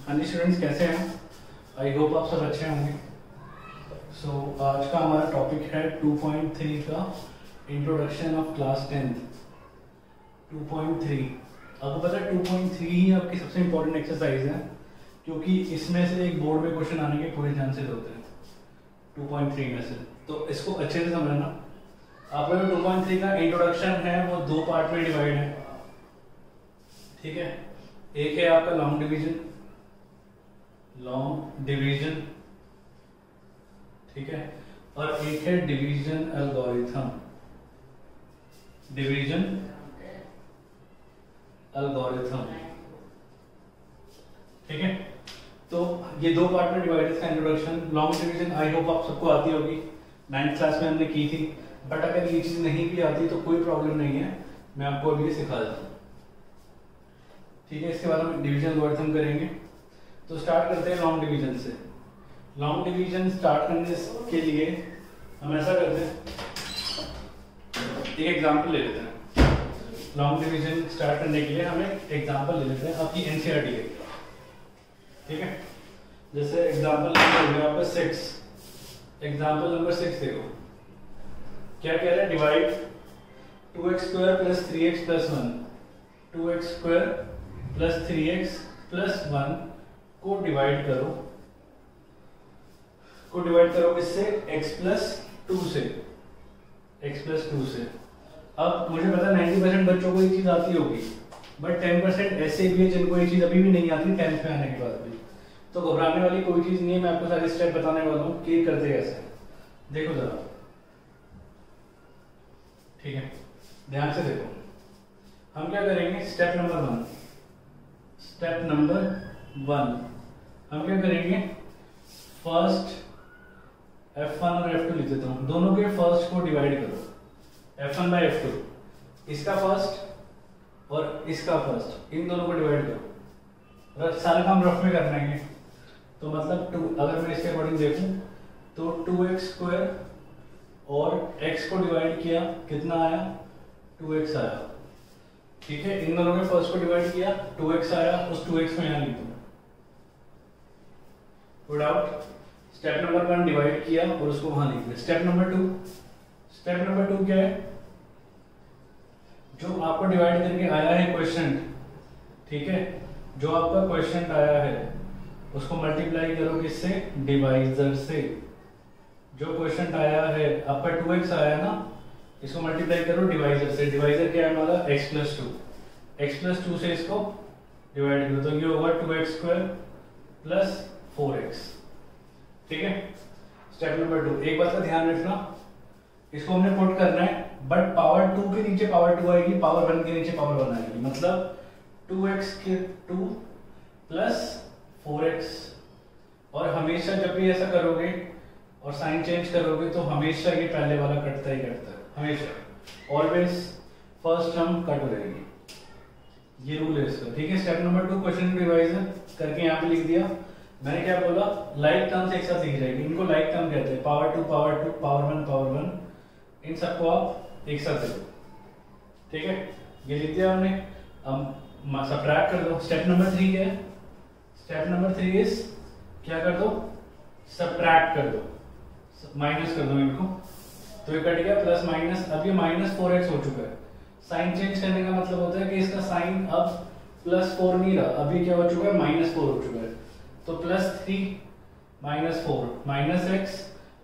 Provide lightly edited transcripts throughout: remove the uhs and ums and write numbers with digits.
हाँ जी स्टूडेंट्स, कैसे हैं? आई होप आप सब अच्छे होंगे। आज का हमारा टॉपिक है 2.3 का इंट्रोडक्शन ऑफ क्लास 10th। 2.3 आपको पता है 2.3 ही आपकी सबसे इम्पोर्टेंट एक्सरसाइज है, क्योंकि इसमें से एक बोर्ड में क्वेश्चन आने के पूरे चांसेस होते हैं 2.3 में से। तो इसको अच्छे से समझना। आप लोग 2.3 का इंट्रोडक्शन है वो दो पार्ट में डिवाइड है, ठीक है। एक है आपका लॉन्ग डिवीजन, ठीक है, और एक है डिवीजन एल्गोरिथम। ठीक है। तो ये दो पार्ट में डिवाइड है introduction. Long division I hope आप सबको आती होगी, 9th क्लास में हमने की थी। बट अगर ये चीज नहीं भी आती तो कोई प्रॉब्लम नहीं है, मैं आपको अभी ये सिखा देता हूँ, ठीक है। इसके बाद हम डिवीजन एल्गोरिथम करेंगे। तो स्टार्ट करते हैं लॉन्ग डिवीजन से। लॉन्ग डिवीजन स्टार्ट करने के लिए हम ऐसा करते हैं, एक एग्जांपल ले लेते हैं। लॉन्ग डिवीजन स्टार्ट करने के लिए हम एक एग्जांपल ले लेते हैं आपकी एनसीईआरटी के, ठीक है। जैसे एग्जांपल नंबर हो गया आपका 6। एग्जांपल नंबर 6 देखो, क्या कह रहा है? Divide 2x² + 3x + 1। 2x² + 3x + 1 को डिवाइड करो किससे? x + 2 से। अब मुझे पता है 90% बच्चों को ये चीज आती होगी, बट 10% ऐसे भी है जिनको ये चीज अभी भी नहीं आती 10th में आने के बाद भी। तो घबराने वाली कोई चीज नहीं है, मैं आपको सारे स्टेप बताने वाला हूँ कि करते कैसे। देखो जरा, ठीक है, ध्यान से देखो। हम क्या करेंगे? स्टेप नंबर 1 हम क्या करेंगे? फर्स्ट f1 और f2 लिख देता हूं। दोनों के फर्स्ट को डिवाइड करो, f1 / f2। इसका फर्स्ट और इसका फर्स्ट, इन दोनों को डिवाइड करो। सारा काम रफ में करना है। तो मतलब 2, अगर मैं इसके अकॉर्डिंग देखूं तो 2x² और x को डिवाइड किया, कितना आया? 2x आया, ठीक है। इन दोनों के फर्स्ट को डिवाइड किया, 2x आया, उस 2x को यहां लिख दो। Good out. Step number 1 divide किया और उसको वहां लिख दिया। स्टेप नंबर 2 क्या है? जो आपको डिवाइड करके आया है क्वेश्चन, ठीक है, जो आपका क्वेश्चन आया है उसको मल्टीप्लाई करो किससे? डिवाइजर से। जो क्वेश्चन आया है आपका 2x आया ना, इसको मल्टीप्लाई करो डिवाइजर से। डिवाइजर क्या है हमारा? x + 2। x + 2 से इसको डिवाइड करो तो ये होगा 2x² + 4x, ठीक है। स्टेप नंबर 2, एक बात का ध्यान रखना, इसको हमने पुट करना है, बट पावर 2 के नीचे पावर 2 आएगी, पावर 1 के नीचे पावर 1 आएगी। मतलब 2x² + 4x। और हमेशा जब भी ऐसा करोगे और साइन चेंज करोगे तो हमेशा ये पहले वाला कटता ही कटता है, हमेशा। ऑलवेज फर्स्ट टर्म कट हो जाएगी, ये रूल है इसका, ठीक है। स्टेप नंबर 2 क्वेश्चन डिवाइजर करके यहाँ पे लिख दिया। मैंने क्या बोला? लाइक टर्म्स एक साथ लिखी जाएगी, इनको लाइक टर्म कहते हैं। पावर 2, पावर 1, इन सबको आप एक साथ लिखो, ठीक है। ये लिख दिया हमने। अब सब्ट्रैक्ट कर दो। स्टेप नंबर 3 क्या है? स्टेप नंबर 3 इज क्या कर दो? सब्ट्रैक्ट कर दो, माइनस कर दो इनको। तो ये कट गया, प्लस माइनस। अब ये -4x हो चुका है। साइन चेंज करने का मतलब होता है कि इसका साइन अब +4 नहीं रहा, अभी क्या हो चुका है? -4 हो चुका है। तो +3 - 4 -x,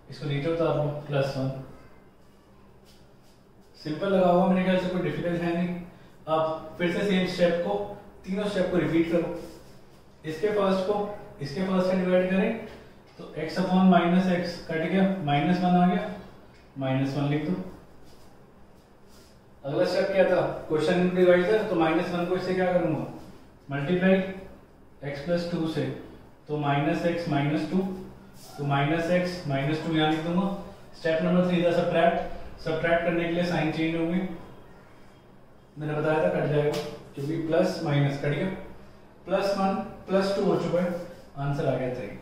इसको नीचे उतार लो, +1। सिंपल लगा हुआ, मेरे ख्याल से कोई डिफिकल्ट है नहीं। अब फिर से सेम स्टेप को, तीनों स्टेप को रिपीट करो। इसके फर्स्ट से डिवाइड करें तो x/-x कट गया, -1 आ गया, -1 लिख दो। अगला स्टेप क्या था? क्वेश्चन डिवाइजर, तो -1 को इससे क्या करूंगा? मल्टीप्लाई x + 2 से, तो -x - 2, तो -x - 2 यहां लिख दूंगा। स्टेप नंबर 3 था सब्ट्रैक्ट करने के लिए साइन चेंज होंगे, मैंने बताया था कट जाएगा, क्योंकि प्लस माइनस कट गया। +1 + 2 हो चुका है, आंसर आ गया 3।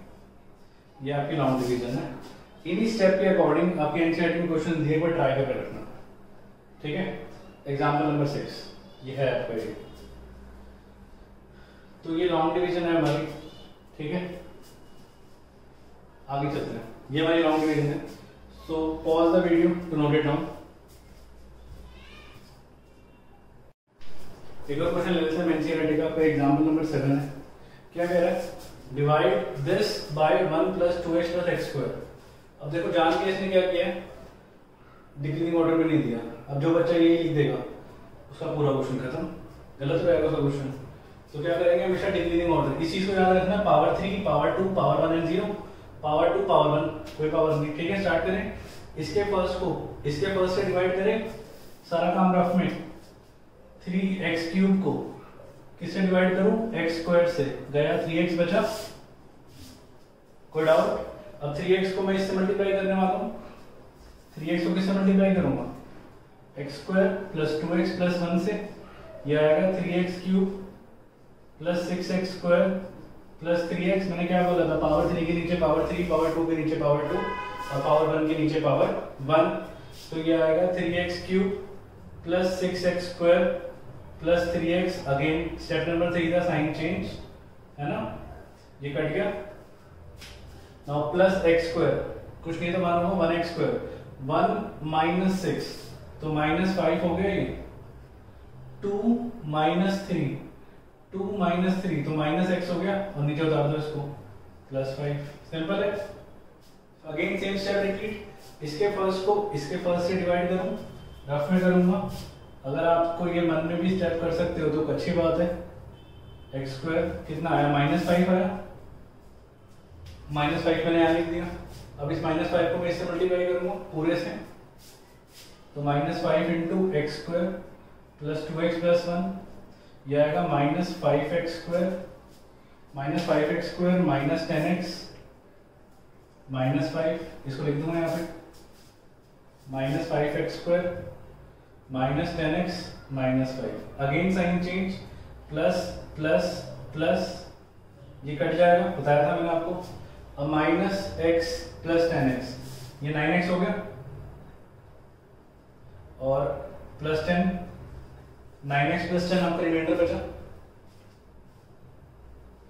ये आपकी लॉन्ग डिवीजन है। इन्हीं स्टेप के अकॉर्डिंग आपके एनसीईआरटी में क्वेश्चन दिए हुए ट्राई कर रखना, ठीक है। एग्जाम्पल नंबर 6 ये है आपका ये। तो ये लॉन्ग डिवीजन है हमारी, ठीक है, आगे चलते हैं। ये हमारी लॉन्ग डिवीजन है। So pause the video to note it down. एक और क्वेश्चन ले लेते हैं एनसीईआरटी का, एग्जाम्पल नंबर 7 है। क्या कह रहा है? Divide this bye 1 + 2x + x²। अब देखो जान के इसने क्या किया है, डिक्रीजिंग ऑर्डर में नहीं दिया। अब जो बच्चा ये लिख देगा उसका पूरा क्वेश्चन खत्म, गलत हो जाएगा उसका क्वेश्चन। तो क्या करेंगे, हमेशा डिक्रीजिंग ऑर्डर। इस चीज को याद रखना, power 3, power 2, power 1 and 0, power 2, power 1, कोई पावर नहीं। ठीक है, स्टार्ट करें। इसके फर्स्ट को इसके फर्स्ट से डिवाइड करें, सारा काम रफ में। 3x³ को किससे डिवाइड करूं? x² से, गया 3x बचा। कोई डाउट? अब 3x को मैं इससे मल्टीप्लाई करने वाला हूं। 3x को किससे मल्टीप्लाई करूंगा? x² + 2x + 1 से। यह आएगा 3x³ + 6x² + 3x। मैंने क्या बोला था? पावर 3 के नीचे पावर 3, पावर 2 के नीचे पावर 2 और पावर 1 के नीचे पावर 1। तो ये आएगा 3x³ + 6x² + 3x। Again step number 3 का साइन चेंज, है ना, ये कट गया। नाउ प्लस x², कुछ नहीं तो मानूंगा 1x²। 1 - 6 तो -5 हो गया ये। 2 - 3, 2 - 3 तो -x हो गया, और नीचे उतार दो इसको, +5। सिंपल है। Again same step repeat. इसके फर्स्ट को इसके फर्स्ट से डिवाइड करूं, रफ में करूंगा। अगर आपको ये मन में भी स्टेप कर सकते हो तो अच्छी बात है। x² कितना आया? -5 आया। -5 मैंने यहाँ लिख दिया। अब इस -5 को मैं इससे मल्टीप्लाई करूंगा पूरे से, तो -5 × x² + 2x + 1, यह आएगा -5x², -5x² - 10x -5। इसको लिख दूंगा यहाँ पे, -5x² - 10x -5। Again sine change, plus plus plus, ये कट जाएगा, बताया था मैंने आपको। अब -x + 10x, ये 9x हो गया, और +10, 9x + 10 आपका रिमाइंडर बचा।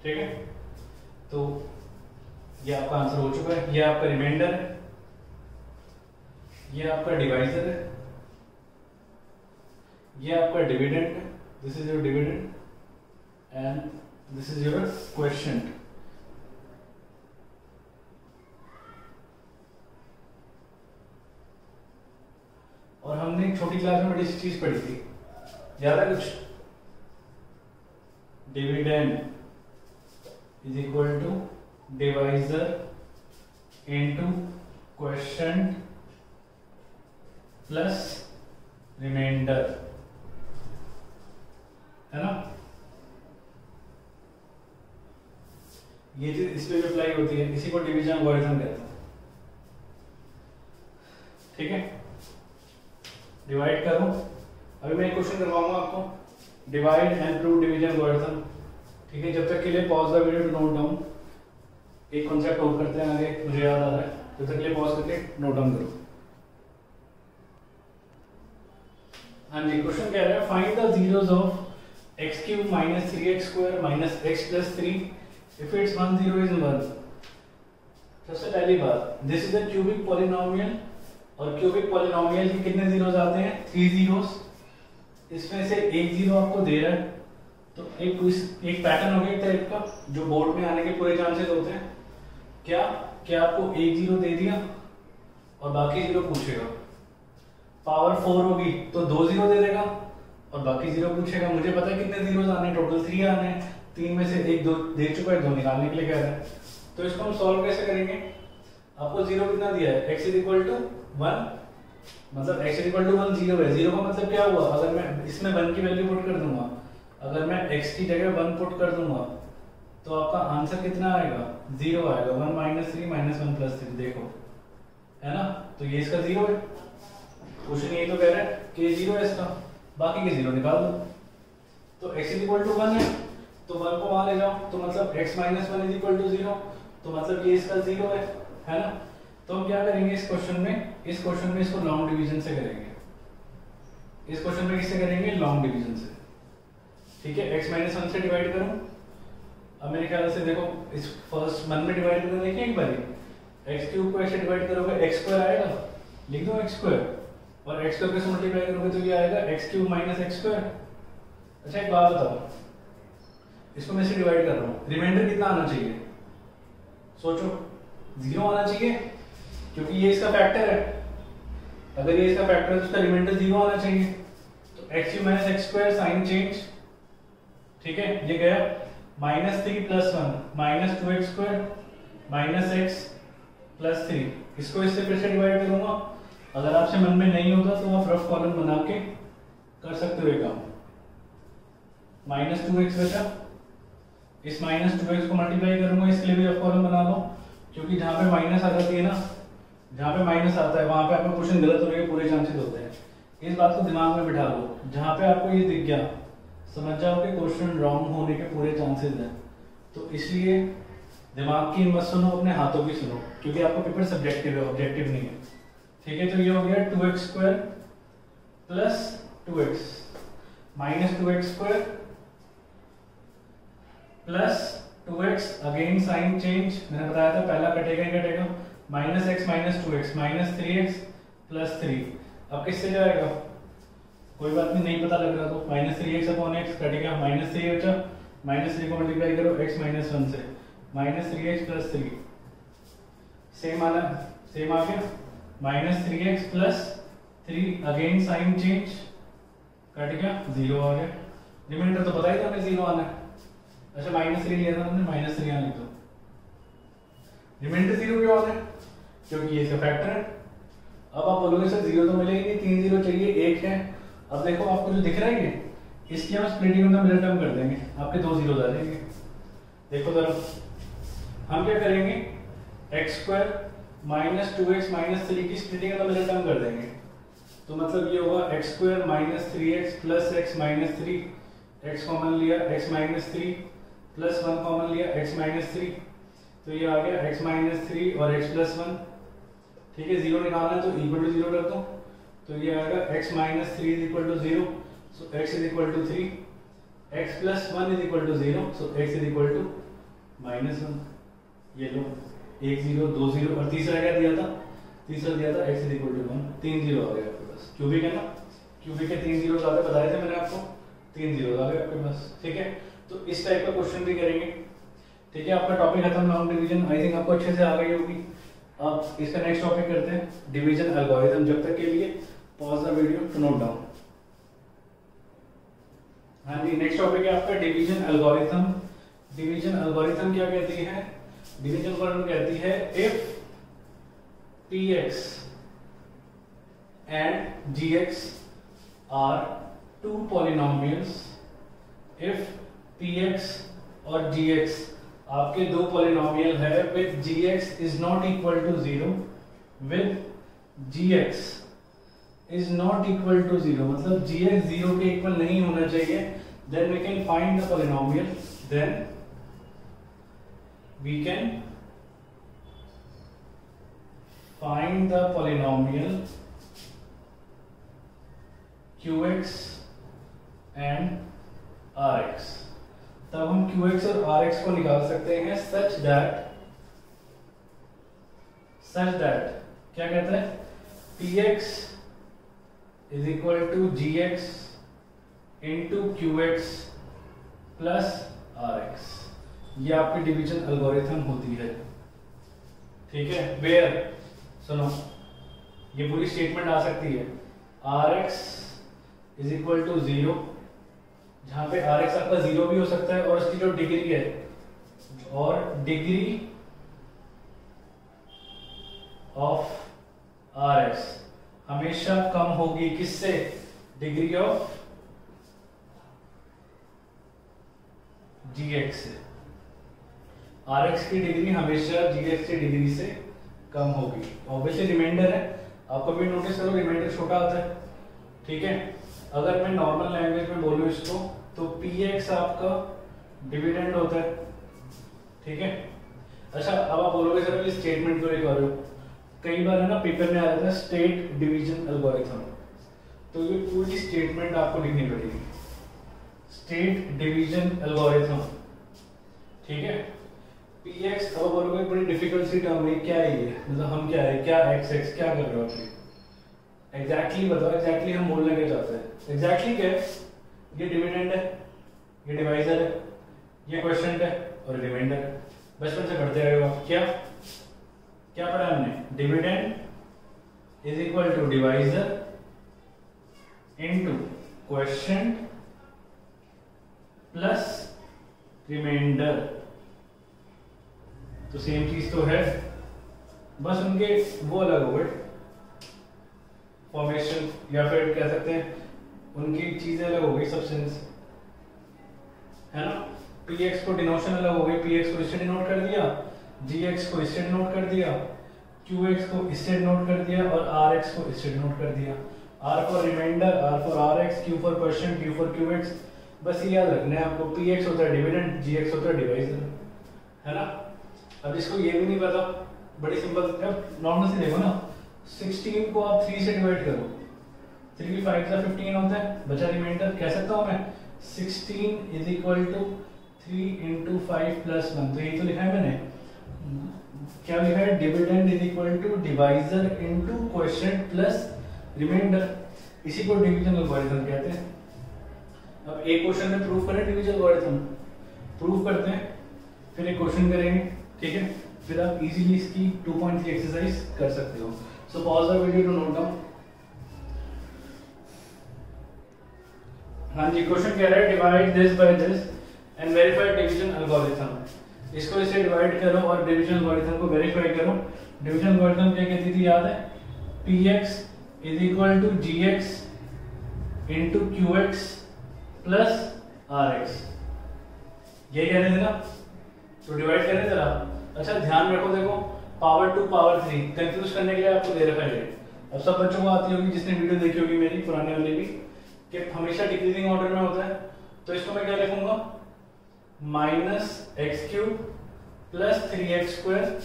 ठीक है, तो ये आपका आंसर हो चुका है। ये आपका रिमाइंडर है, ये आपका डिवाइजर है, ये आपका डिविडेंड है। This is your dividend and this is your question. और हमने एक छोटी क्लास में बड़ी सी चीज पढ़ी थी, याद है कुछ? Dividend is equal to divisor into question plus remainder, है ना। ये चीज इस पे भी अप्लाई होती है, इसी को डिवीजन एल्गोरिथम कहते हैं। ठीक है, डिवाइड करो। अभी मैं एक क्वेश्चन करवाऊंगा आपको, divide and prove division algorithm. ठीक है, जब तक के लिए pause the video to note down. एक कॉन्सेप्ट और करते हैं आगे, मुझे याद आ रहा है, जब तक के लिए पॉज करके नोट डाउन करो। हाँ जी, क्वेश्चन कह रहा है find the zeros of x³ - 3x² - x + 3 if its 1 0 is 1। सबसे पहली बात, this is a cubic polynomial, और क्यूबिक पॉलिनोमियल के कितने जीरोस आते हैं? 3 जीरोस। इसमें से एक जीरो आपको दे रहा है, तो एक पैटर्न हो गया टाइप का, जो बोर्ड में आने के पूरे चांसेस होते हैं। क्या आपको एक जीरो दे दिया और बाकी जीरो पूछेगा। पावर 4 होगी तो 2 जीरो दे देगा और बाकी जीरो पूछेगा। मुझे पता है कितने जीरोस आने हैं, टोटल 3 आने हैं। 3 में से एक 2 दे चुका है, 2 निकालने के लिए कह रहा है। तो इसको हम सॉल्व कैसे करेंगे? आपको जीरो कितना दिया है? x = 1, मतलब x = 1 जीरो है। जीरो का मतलब क्या हुआ? अगर मैं इसमें 1 की वैल्यू पुट कर दूंगा, अगर मैं x की जगह 1 पुट कर दूंगा, तो आपका आंसर कितना आएगा? 0 आएगा। 1 - 3 - 1 + 3, देखो, है ना। तो ये इसका 0 है। क्वेश्चन यही तो कह रहा है कि 0 है इसका, बाकी के 0 निकाल दो। तो x = 1 है, तो 1 को वहां ले जाओ, तो मतलब x - 1 = 0, तो मतलब ये इसका 0 है ना। तो हम क्या करेंगे इस क्वेश्चन में इसको लॉन्ग डिवीजन से करेंगे। इस क्वेश्चन में किससे करेंगे? लॉन्ग डिवीजन से। ठीक है, x - 1 से डिवाइड करूं, अब मेरे ख्याल से देखो इस फर्स्ट मन में डिवाइड करके देखिए एक बार, एक्स क्यूब को ऐसे डिवाइड करोगे एक्स स्क्वायर आएगा, लिख दो एक्स स्क्वायर, और एक्स स्क्वायर से मल्टीप्लाई करोगे तो ये आएगा x cube minus x square. अच्छा एक बात बताओ, इसको मैं इसे डिवाइड कर रहा हूँ, रिमाइंडर कितना आना चाहिए? सोचो, 0 आना चाहिए क्योंकि ये इसका फैक्टर है। अगर ये इसका फैक्टर है तो इसका रिमाइंडर 0 आना चाहिए। तो x cube minus x square sine change, ठीक है, ये गया -3 + 1 -2x स्क्वायर -x + 3। इसको इससे फिर से डिवाइड करूंगा। अगर आपसे मन में नहीं होता तो आप रफ कॉलम बना के कर सकते हो ये काम। -2x बचा, इस -2x को मल्टीप्लाई करूंगा, इसके लिए भी रफ कॉलम बना लो, क्योंकि जहां पे माइनस आ जाती है ना, जहां पे माइनस आता है वहां पे आपका क्वेश्चन गलत होने के पूरे चांसेस होते हैं। इस बात को दिमाग में बिठा लो, जहां पे आपको ये दिख गया समझ जाओ कि क्वेश्चन रॉन्ग होने के पूरे चांसेस हैं। तो इसलिए दिमाग की मत सुनो, अपने हाथों की सुनो, क्योंकि आपका पेपर सब्जेक्टिव है, ऑब्जेक्टिव नहीं है। ठीक है, तो ये हो गया 2x square plus 2x -2x square plus 2x, again sine change, मैंने बताया था पहला कटेगा ही कटेगा, -x -2x -3x + 3। अब किससे जाएगा? कोई बात नहीं पता लग रहा तो -3x अपॉन x कटेगा, -3 बचा, -3 को मल्टीप्लाई करो x -1 से, -3x + 3 सेम आ गया, -3x + 3, again sine change, cut गया, 0 आ गया। रिमाइंडर तो पता ही था हमें 0 आना है। अच्छा -3 लिया था हमने, -3 यहाँ लिख दो। रिमाइंडर 0 क्यों आ रहा है? क्योंकि ये इसका फैक्टर है। अब आप बोलोगे सर 0 तो मिलेगी नहीं, 3 0 चाहिए, 1 है। अब देखो आपको जो दिख रहा है ये, इसकी हम स्प्लिटिंग का मिडिल टर्म कर देंगे, आपके 2 0 आ जाएंगे। देखो जरा, हम क्या करेंगे, x स्क्वायर -2x -3 की स्प्लिटिंग का मिडिल टर्म कर देंगे। तो मतलब ये होगा x square -3x + x -3, x common लिया, x -3 + 1 कॉमन लिया, x -3, तो ये आ गया x -3 और x + 1। ठीक है, 0 निकालना है तो इक्वल टू 0 कर दो, तो ये आएगा x -3 = 0, सो x = 3, x + 1 = 0, सो x = -1। ये लो, 1 0 2 0, और तीसरा क्या दिया था? तीसरा दिया था x = 1, 3 0 आ गया आपके पास। क्यूबिक है ना, क्यूबिक के 3 0 आते बताए थे मैंने आपको, 3 0 आ गए आपके पास। ठीक है, तो इस टाइप का क्वेश्चन भी करेंगे। ठीक है, आपका टॉपिक खत्म, लॉन्ग डिवीजन आई थिंक आपको अच्छे से आ गई होगी। अब इसका नेक्स्ट टॉपिक करते हैं, डिवीजन एल्गोरिथम। जब तक के लिए pause the video to note down. हाँ जी, नेक्स्ट टॉपिक है आपका डिवीजन एल्गोरिथम। डिवीजन एल्गोरिथम क्या कहती है? डिवीजन एल्गोरिथम कहती है if px and gx are two polynomials, if px और gx आपके दो पॉलिनोमियल है, with gx is not equal to 0, with gx is not equal to 0, मतलब gx 0 के इक्वल नहीं होना चाहिए, then we can find the polynomial, then we can find the polynomial qx and rx। तब हम qx और rx को निकाल सकते हैं such that क्या कहता है, px is equal to gx into qx plus rx। ये आपकी डिवीजन एल्गोरिथम होती है। ठीक है, वेयर सुनो, ये पूरी स्टेटमेंट आ सकती है, rx is equal to 0, जहां पे rx आपका 0 भी हो सकता है, और उसकी जो डिग्री है, और डिग्री ऑफ rx हमेशा कम होगी किससे? डिग्री ऑफ gx से। rx की डिग्री हमेशा gx की डिग्री से कम होगी। ऑब्वियसली रिमाइंडर है, आप कभी नोटिस करो रिमाइंडर छोटा आता है। ठीक है, अगर मैं नॉर्मल लैंग्वेज में बोलूं इसको, तो px आपका डिविडेंड होता है। ठीक है, अच्छा अब आप बोलोगे सर अभी स्टेटमेंट क्यों लिखा रहे हो? कई बार है ना पेपर में आ जाता है स्टेट डिवीजन एल्गोरिथम, तो ये पूरी स्टेटमेंट आपको लिखनी पड़ेगी, स्टेट डिवीजन एल्गोरिथम। ठीक है। पी एक्स, अब बोलोगे बड़ी डिफिकल्ट सी टर्म है, क्या है ये, मतलब हम क्या है, क्या एक्स एक्स क्या कर रहे हो आप, एग्जैक्टली बताओ, एग्जैक्टली हम बोलने के चाहते हैं, एग्जैक्टली क्या है, ये डिविडेंड है, ये डिवाइजर है, ये क्वेश्चन है और रिमाइंडर है, बचपन से पढ़ते आए हो आप। क्या क्या पढ़ा हमने, dividend is equal to divisor into question plus remainder, तो सेम चीज तो है, बस उनके वो अलग हो गए फॉर्मेशन, या फिर कह सकते हैं उनकी चीजें अलग हो गई, सब्सटेंस है ना। px को डिनोशन अलग हो गई, px को इससे डिनोट कर दिया, gx को इससे डिनोट कर दिया, qx को इससे डिनोट कर दिया और rx को इससे डिनोट कर दिया। r for remainder, r for rx, q for question, q for qx, बस ये याद रखना है आपको, px होता है डिविडेंड, gx होता है डिवाइजर, है ना। अब इसको ये भी नहीं पता, बड़ी सिंपल, अब नॉर्मल से देखो ना, 16 को आप 3 से डिवाइड करो, 3 5 का 15 होता है, बचा रिमाइंडर, कह सकता हूँ मैं 16 is equal to 3 into 5 plus 1, तो यही तो लिखा है मैंने, क्या लिखा है, dividend is equal to divisor into question plus remainder, इसी को डिवीजन एल्गोरिथम कहते हैं। अब एक क्वेश्चन में प्रूफ करें डिवीजन एल्गोरिथम, प्रूफ करते हैं, फिर एक क्वेश्चन करेंगे, ठीक है, फिर आप इजीली इसकी 2.3 एक्सरसाइज कर सकते हो। So pause the video to note down. हाँ जी, क्वेश्चन कह रहा है divide this by this and verify division algorithm, इसको इससे डिवाइड करो और डिवीजन एल्गोरिथम को वेरीफाई करो। डिवीजन एल्गोरिथम क्या कहती थी याद है, px is equal to gx into qx plus rx, ये कह रहे थे ना, तो डिवाइड कर रहे थे आप। अच्छा ध्यान रखो, देखो पावर 2 पावर 3 कंफ्यूज करने के लिए आपको दे रखा है। अब सब बच्चों को आती होगी, जिसने वीडियो देखी होगी मेरी पुराने वाली भी, कि हमेशा डिक्रीजिंग ऑर्डर में होता है, तो इसको मैं क्या लिखूंगा, minus x cube plus 3x square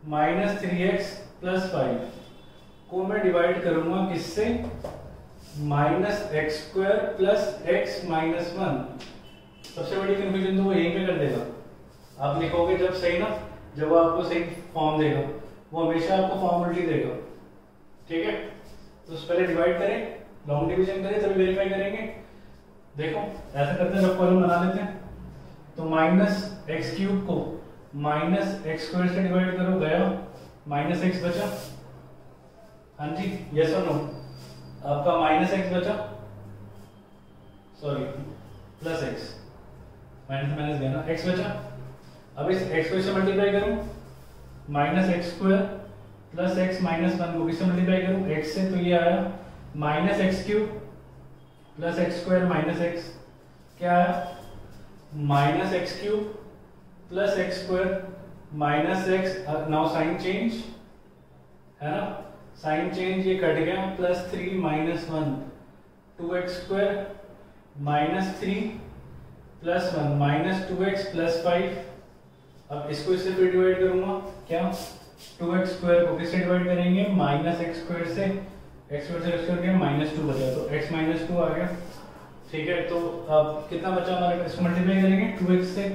minus 3x plus 5 को मैं डिवाइड करूंगा किससे, minus x square plus x minus 1। सबसे बड़ी कंफ्यूजन तो वो यहीं पे कर देगा, आप लिखोगे जब सही ना, जब वो आपको सही फॉर्म देगा, वो हमेशा आपको फॉर्म उल्टी देगा, ठीक है। तो पहले डिवाइड करें, लॉन्ग डिवीजन करें, तभी वेरीफाई करेंगे। देखो ऐसा करते हैं, रफ कॉलम बना लेते हैं, तो माइनस एक्स क्यूब को माइनस एक्स स्क्वायर से डिवाइड करो, गया माइनस एक्स बचा, हाँ जी यस और नो, आपका माइनस एक्स बचा, sorry plus x, minus minus गया ना, एक्स बचा। अब इस एक्स को इससे मल्टीप्लाई करूं, minus x square plus x minus 1 को किससे मल्टीप्लाई करूं, एक्स से, तो ये आया minus x cube plus x square minus x, क्या आया minus x cube plus x square minus x, now sign change, है ना, साइन चेंज, ये कट गया, plus 3 minus 1 2x square minus 3 plus 1 minus 2x plus 5। अब इसको इससे फिर डिवाइड करूंगा, क्या 2x स्क्वायर को किससे डिवाइड करेंगे, माइनस एक्स स्क्वायर से, एक्स स्क्वायर से एक्स स्क्वायर गया, माइनस 2 बचा, तो x माइनस 2 आ गया, ठीक है। तो अब कितना बचा हमारे पास, इसको मल्टीप्लाई करेंगे 2x से,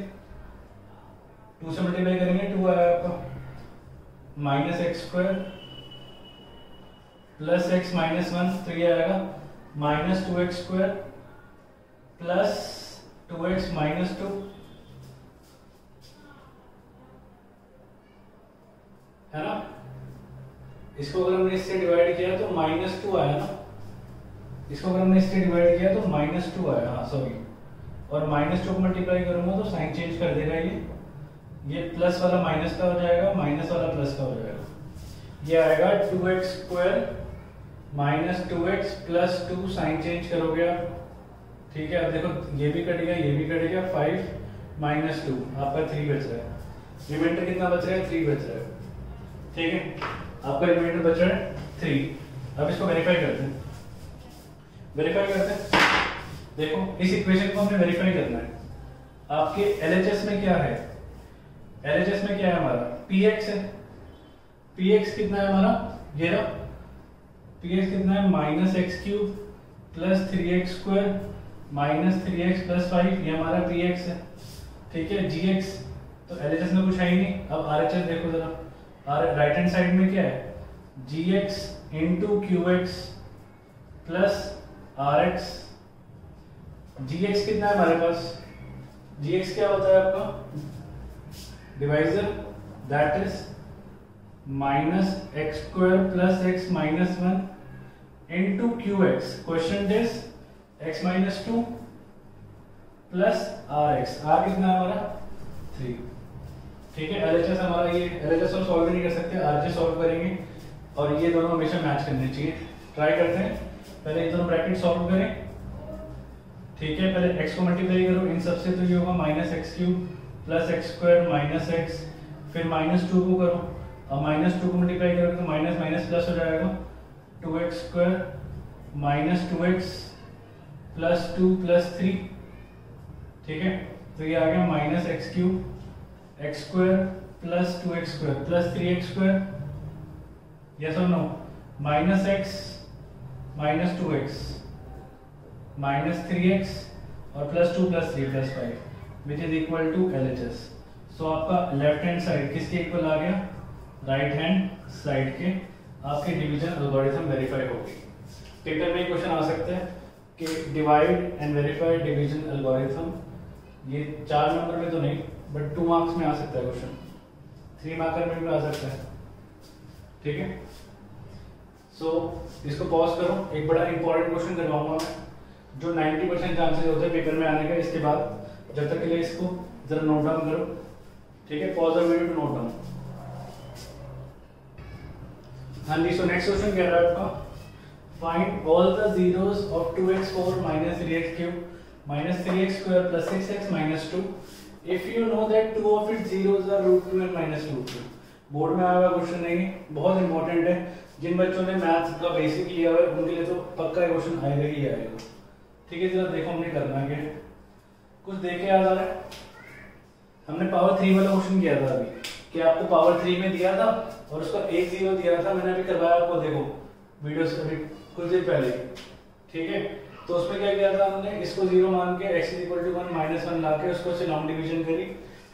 2 से मल्टीप्लाई करेंगे, 2 आया आपका minus x square plus x minus 1, तो ये आएगा minus 2x square plus 2x minus 2, है ना। इसको अगर हमने इससे डिवाइड किया तो माइनस 2 आया ना, इसको अगर हमने इससे डिवाइड किया तो माइनस 2 आया, हाँ सॉरी, और माइनस 2 को मल्टीप्लाई करूंगा तो साइन चेंज कर देगा, ये प्लस वाला माइनस का हो जाएगा, माइनस वाला प्लस का हो जाएगा, ये आएगा 2x square minus 2x plus 2, sign change करोगे आप, ठीक है। अब देखो ये भी कट गया, ये भी कट गया, 5 माइनस 2 आपका 3 बच रहा है, रिमाइंडर कितना बच रहा है, 3 बच रहा है, ठीक है, आपका रिमाइंडर बच रहा है 3। अब इसको वेरीफाई करते हैं, वेरीफाई करते हैं, देखो इस इक्वेशन को हमने वेरीफाई करना है। आपके LHS में क्या है, LHS में क्या है हमारा, px है, px कितना है हमारा, ये रहा, px कितना है, minus x cube plus 3x square minus 3x plus 5, ये हमारा px है, ठीक है, gx तो LHS में कुछ है ही नहीं। अब RHS देखो जरा, राइट हैंड साइड में क्या है, gx into qx plus rx। gx कितना है हमारे पास, gx क्या होता है आपका divisor, that is minus x square plus x minus one into qx, question is x minus two plus rx। r कितना है हमारा 3। ठीक है, LHS हमारा ये LHS हम सॉल्व नहीं कर सकते, RHS सॉल्व करेंगे और ये दोनों हमेशा मैच करने चाहिए। ट्राई करते हैं, पहले ये दोनों ब्रैकेट सॉल्व करें। ठीक है, पहले x को मल्टीप्लाई करो इन सबसे, तो ये होगा minus x cube plus x square minus x, फिर माइनस टू को करो, अब माइनस टू को मल्टीप्लाई करोगे तो माइनस माइनस प्लस हो जाएगा, 2x square minus 2x plus 2 plus 3। ठीक है, तो ये आ गया minus x cube x square plus 2x square plus 3x square, yes और no, minus x minus 2x minus 3x और plus 2 plus 3 plus 5 which is equal to LHS। So आपका left hand side किसके इक्वल आ गया, right hand side के आपके division algorithm verify होगी। पेपर में क्वेश्चन आ सकता है कि divide and verify division algorithm, ये 4 नंबर में तो नहीं बट 2 मार्क्स में आ सकता है क्वेश्चन, 3 मार्कर में भी आ सकता है। ठीक है, सो इसको पॉज करो, एक बड़ा इंपॉर्टेंट क्वेश्चन करवाऊंगा मैं जो 90% चांसेस होते हैं पेपर में आने का। इसके बाद जब तक के लिए इसको जरा नोट डाउन करो। ठीक है, pause the video to note down. हाँ जी, सो नेक्स्ट क्वेश्चन कह रहा है आपका find all the zeros of 2x4 minus 3x cube minus 3x square plus 6x minus 2 if you know that two of its zeros are root 2 and minus root 2। Board में आया हुआ question नहीं, बहुत important है। जिन बच्चों ने maths का basic लिया हुआ है उनके लिए तो पक्का क्वेश्चन आएगा ही आएगा। ठीक है, जरा देखो हमने करना है कुछ देखे याद आ रहा है। हमने पावर 3 वाला क्वेश्चन किया था अभी, कि आपको पावर 3 में दिया था और उसका एक जीरो दिया था, मैंने अभी करवाया आपको, देखो वीडियो से अभी कुछ देर पहले। ठीक है, तो उसमें क्या किया था हमने, इसको जीरो मान के x इक्वल टू 1 माइनस 1 लाके उसको से लॉन्ग डिवीजन करी,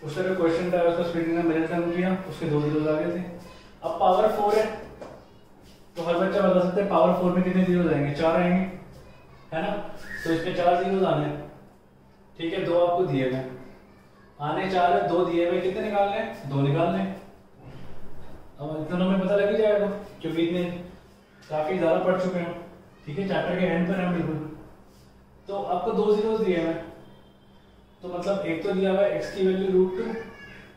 उसका जो क्वेश्चन था उसको स्प्लिटिंग में मिडिल टर्म किया, उसके 2 जीरोस आ गए थे। अब पावर 4 है तो हर बच्चा बता सकता है पावर 4 में कितने जीरोस आएंगे, 4 आएंगे, है ना। तो इसमें 4 जीरोस आने हैं। ठीक है, 2 आपको दिए हुए आने 4 है, 2 दिए हुए, कितने निकालने हैं, 2 निकालने हैं। अब इतना में पता लग ही जाएगा क्योंकि इतने काफी ज्यादा पढ़ चुके हैं। ठीक है, चैप्टर के एंड पर हैं बिल्कुल। तो आपको 2 जीरोस दिए हैं, तो मतलब एक तो दिया हुआ है x की वैल्यू √2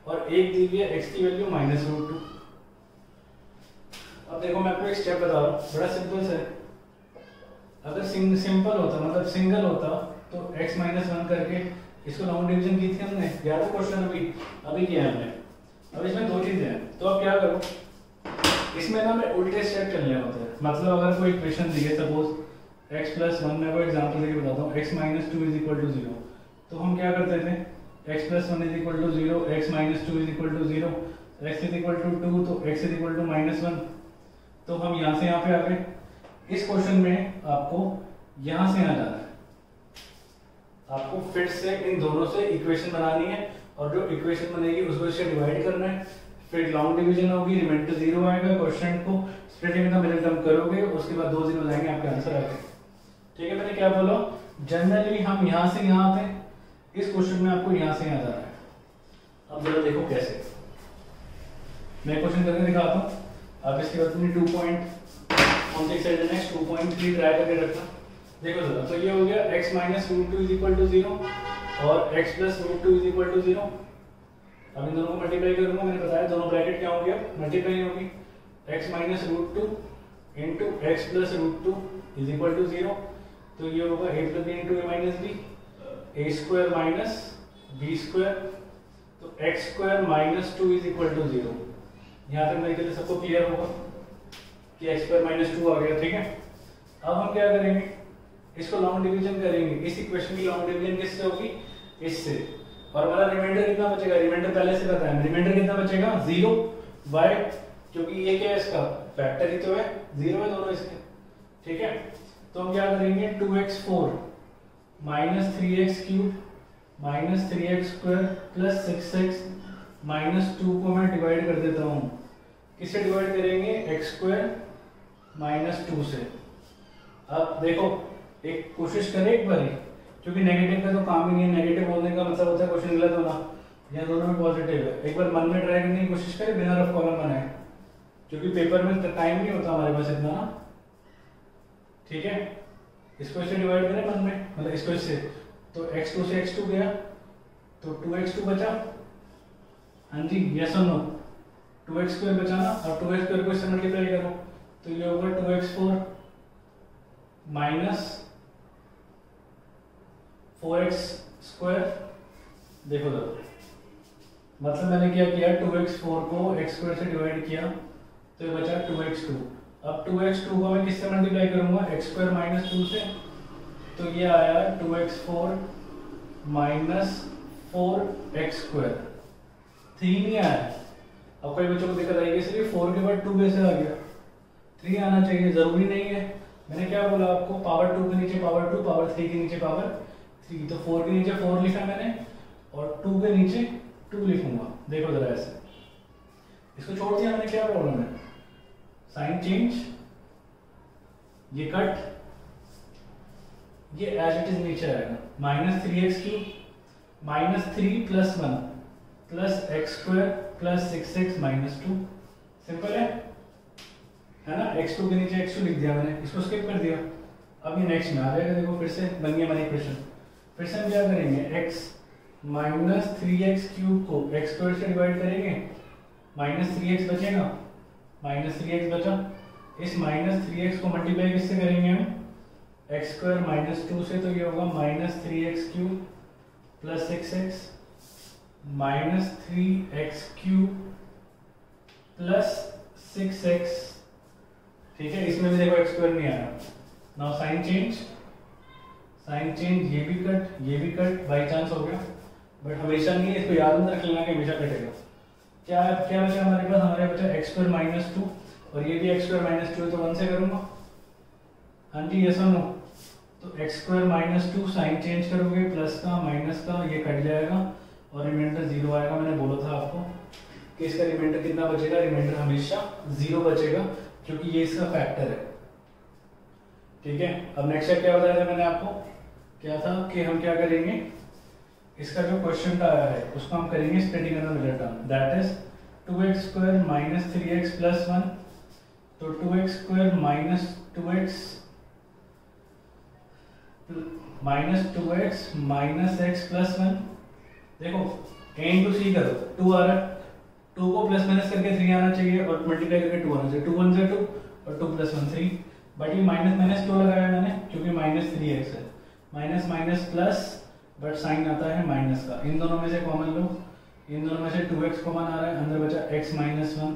और एक दी हुई है x की वैल्यू -√2। अब देखो मैं आपको एक स्टेप बता रहा हूँ, बड़ा सिंपल सा है। अगर सिंपल होता मतलब सिंगल होता तो x -1 करके इसको लॉन्ग डिवीजन की थी हमने, याद है क्वेश्चन अभी किया हमने। अब इसमें 2 चीजें हैं, तो अब क्या करो, इसमें ना मैं उल्टे स्टेप चलने होते हैं। मतलब अगर कोई इक्वेशन दी है सपोज x + 1, मैं कोई एग्जांपल देके बताता हूँ, x - 2 = 0, तो हम क्या करते थे, x + 1 = 0, x - 2 = 0, x = 2 तो x = -1। तो हम यहाँ से यहाँ पे आ गए। इस क्वेश्चन में आपको यहाँ से यहाँ जाना है, आपको फिर से इन दोनों से इक्वेशन बनानी है और जो इक्वेशन बनेगी उसको इससे डिवाइड करना है, फिर लॉन्ग डिवीजन होगी, रिमाइंडर 0 आएगा, क्वेश्चन को स्प्लिटिंग में मिडिल टर्म करोगे, उसके बाद 2 जीरो आएंगे, आपका आंसर आ गया। ठीक है, मैंने क्या बोला, जनरली हम यहाँ से यहाँ आते हैं, इस क्वेश्चन में आपको यहाँ से यहाँ जाना है। अब जरा देखो कैसे, मैं क्वेश्चन करके दिखाता हूँ। अब इसके बाद तुमने 2 पॉइंट कौन सी साइड है, 2.3 ट्राई करके रखना। देखो जरा, तो ये हो गया x - √2 = 0 और x + √2 = 0। अब इन दोनों को मल्टीप्लाई करूंगा, मैंने बताया दोनों ब्रैकेट क्या होंगे, अब मल्टीप्लाई होगी, x - √2 into x + √2 = 0। तो ये होगा a + b into a - b, a² - b², तो x² - 2 = 0। यहाँ तक मेरे लिए सबको क्लियर होगा कि x² - 2 आ गया। ठीक है, अब हम क्या करेंगे, इसको लॉन्ग डिवीजन करेंगे। इस इक्वेशन की लॉन्ग डिवीजन किससे होगी, इससे, और हमारा रिमाइंडर कितना बचेगा, रिमाइंडर पहले से पता है, रिमाइंडर कितना बचेगा 0 बाय, क्योंकि ये क्या है, इसका फैक्टर ही तो है, 0 है दोनों इसके। ठीक है, तो हम क्या करेंगे, 2x4 - 3x³ minus 3x² plus 6x minus 2 को मैं डिवाइड कर देता हूँ, किससे डिवाइड करेंगे, x² माइनस 2 से। अब देखो एक कोशिश करें एक बार, क्योंकि नेगेटिव का तो काम ही नहीं है, नेगेटिव बोलने का मतलब होता है क्वेश्चन गलत होना, यहाँ दोनों में पॉजिटिव है। एक बार मन में ट्राई करने की कोशिश करें बिना रफ कॉलम बनाए, क्योंकि पेपर में टाइम नहीं होता हमारे पास इतना ना, ठीक है। इसको इससे डिवाइड करें मन में, मतलब इसको इससे, तो x2 से x2 गया तो 2x2 बचा, हाँ जी यस और नो, 2x² बचा ना। अब 2x² को इससे मल्टीप्लाई करो तो ये होगा 2x4 माइनस 4x²। देखो तो मतलब मैंने क्या किया, 2x4 को x² से डिवाइड किया तो ये बचा 2x2। अब 2x2 को मैं किससे मल्टीप्लाई करूंगा, x² माइनस 2 से, तो ये आया 2x4 माइनस 4x², 3 नहीं आया। अब कई बच्चों को दिक्कत आएगी, इसलिए 4 के बाद 2 कैसे आ गया, 3 आना चाहिए, जरूरी नहीं है। मैंने क्या बोला आपको, पावर 2 के नीचे पावर 2, पावर 3 के नीचे पावर 3, तो 4 के नीचे 4 लिखा मैंने और 2 के नीचे 2 लिखूंगा। देखो जरा ऐसे, इसको छोड़ दिया मैंने, क्या प्रॉब्लम है, साइन चेंज, ये कट, ये एज इट इज नीचे आएगा, minus 3x³ minus 3 plus 1 plus x² plus 6x minus 2, simple है ना। x2 के नीचे x2 लिख दिया मैंने, इसको स्किप कर दिया। अब ये नेक्स्ट में आ जाएगा, देखो फिर से बन गया हमारी इक्वेशन। फिर से हम क्या करेंगे, x माइनस 3x³ को x² से डिवाइड करेंगे, माइनस 3x बचेगा, माइनस 3x बचा, इस माइनस 3x को मल्टीप्लाई किससे करेंगे हम, x² माइनस 2 से, तो ये होगा minus 3x³ plus 6x minus 3x³ plus 6x, ठीक है। इसमें भी देखो x² नहीं आया। Now sign change, sign change, ये भी कट, ये भी कट, बाई चांस हो गया, बट हमेशा नहीं, इसको याद में रख लेना कि हमेशा कटेगा। क्या क्या बचा हमारे पास, हमारे बचा x² माइनस 2 और ये भी x² माइनस 2, तो 1 से करूंगा, हाँ जी यस और नो। तो x² माइनस 2 साइन चेंज करोगे, प्लस का माइनस का, ये कट जाएगा और रिमाइंडर 0 आएगा। मैंने बोला था आपको कि इसका रिमाइंडर कितना बचेगा, रिमाइंडर हमेशा 0 बचेगा, क्योंकि ये इसका फैक्टर है, ठीक है। अब नेक्स्ट स्टेप क्या बताया था मैंने आपको, क्या था कि हम क्या करेंगे, इसका जो क्वेश्चन आया है उसको हम करेंगे splitting in the middle term, that is 2x² minus 3x plus 1, तो 2x² minus 2x minus x plus 1। देखो a इंटू सी करो, 2 आ रहा है, 2 को प्लस माइनस करके 3 आना चाहिए और मल्टीप्लाई करके 2 आना चाहिए, 2 1 से 2 और 2 प्लस 1 3, बट ये माइनस माइनस क्यों लगाया मैंने, क्योंकि माइनस 3x है, minus minus plus, but sign आता है माइनस का। इन दोनों में से कॉमन लो, इन दोनों में से 2x कॉमन आ रहा है, अंदर बचा x माइनस 1,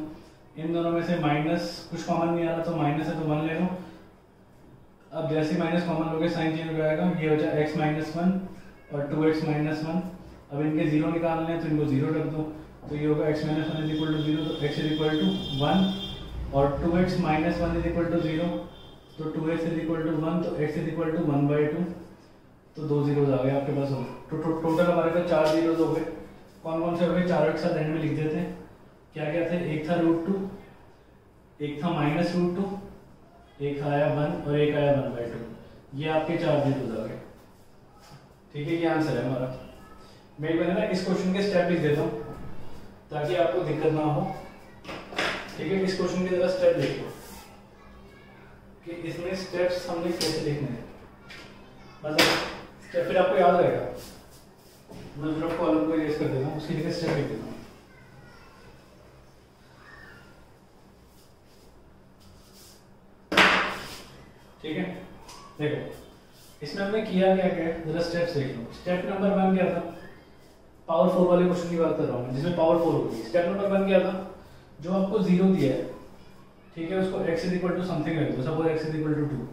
इन दोनों में से माइनस कुछ कॉमन नहीं आ रहा, तो माइनस है तो 1 ले लो। अब जैसे माइनस कॉमन लोगे साइन चेंज हो जाएगा, ये बचा x माइनस 1 और 2x माइनस 1। अब इनके जीरो निकालने हैं तो इनको जीरो रख दो, तो ये होगा x minus 1 is equal to 0, तो x इज इक्वल टू 1 और 2x minus 1 is equal to 0, तो 2x इज इक्वल टू 1, तो x इज इक्वल टू 1/2, तो 2 जीरोज आ गए आपके पास। हो तो टोटल हमारे पास 4 जीरोज हो गए। कौन कौन से हो गए, चारों एक साथ एंड में लिख देते हैं। क्या क्या थे, एक था √2, एक था माइनस √2, एक आया 1 और एक आया 1/2, ये आपके 4 जीरोज आ गए, ठीक है। ये आंसर है हमारा। मैं एक बार ना इस क्वेश्चन के स्टेप लिख देता हूँ ताकि आपको दिक्कत ना हो, ठीक है। इस क्वेश्चन के जरा स्टेप लिख लो कि इसमें स्टेप्स हमने कैसे लिखने हैं, मतलब स्टेप फिर आपको याद रहेगा। मैं सिर्फ कॉलम को इरेज कर देता हूँ, उसके लिए स्टेप लिख देता हूँ। ठीक है, देखो इसमें हमने किया क्या क्या, जरा स्टेप्स देख लो। स्टेप नंबर 1 क्या था, पावर 4 वाले क्वेश्चन की बात कर रहा हूँ जिसमें पावर 4 होगी। स्टेप नंबर 1 क्या था, जो आपको 0 दिया है, ठीक है, उसको x is equal to something रख दो, suppose x is equal to 2।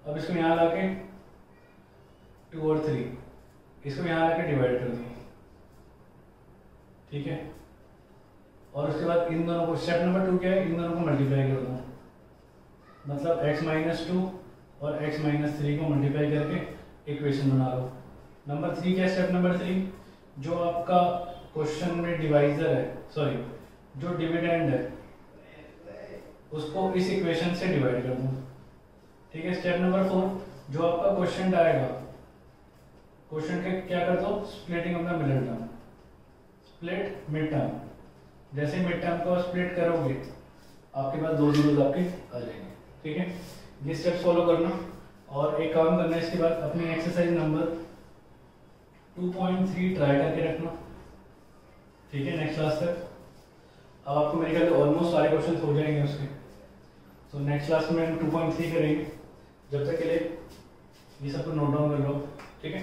अब इसको यहाँ लाके 2 और 3, इसको यहाँ लाके डिवाइड कर दो, ठीक है। और उसके बाद इन दोनों को, स्टेप नंबर 2 क्या है, इन दोनों को मल्टीप्लाई कर दो, मतलब x माइनस 2 और x माइनस 3 को मल्टीप्लाई करके इक्वेशन बना लो। नंबर 3 क्या, स्टेप नंबर 3, जो आपका क्वेश्चन में डिवाइजर है, सॉरी जो डिविडेंड है उसको इस इक्वेशन से डिवाइड कर दूँ। ठीक है। स्टेप नंबर 4, जो आपका क्वेश्चन आएगा, क्वेश्चन के क्या कर दो, splitting of the middle term, split mid term. जैसे मिड टर्म को स्प्लिट करोगे आपके पास 2 जीरोज आपके आ जाएंगे। ठीक है, ये स्टेप्स फॉलो करना। और एक काम करना है इसके बाद, अपनी एक्सरसाइज नंबर 2.3 ट्राई करके रखना। ठीक है, नेक्स्ट क्लास तक अब आपको मेरे ख्याल ऑलमोस्ट सारे क्वेश्चन हो जाएंगे उसके। तो नेक्स्ट क्लास में हम 2.3 करेंगे। जब तक के लिए ये सब को नोट डाउन कर लो। ठीक है।